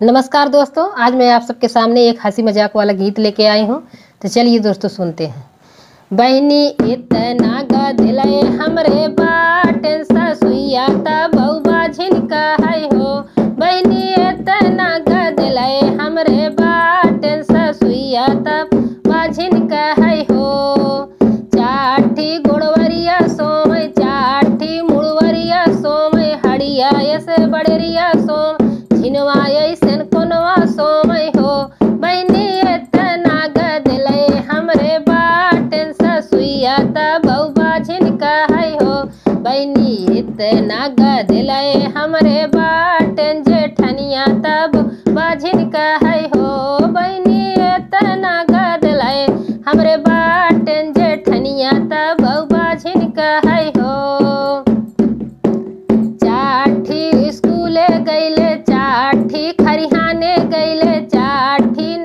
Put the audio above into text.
नमस्कार दोस्तों, आज मैं आप सबके सामने एक हंसी मजाक वाला गीत लेके आई हूँ। तो चलिए दोस्तों सुनते हैं। बहनी इतना गधले हमरे बाटें ससुइया ता बउबा झिनका है हो। बहनी इतना गधले हमरे बाटें ससुइया ता बउबा झिनका है हो। चाठी गुड़वरिया सोमय चाठी मुड़वरिया सोमय हड़िया ऐसे बड़रिया सोम झिनवा ऐसन कोनवा सोमय हो। बहनी इतना गधले हमरे बाटें ससुइया ता बउबा झिनका है हो। बहनी इतना गधले हमरे बाटें जेठनिया ता बउबा झिनका है हो। बहनी इतना गधले हमरे बाटें जेठनिया ता बउबा झिनका है हो। चाठी स्कूले गईले चाठी खरिहाने गईले चाठी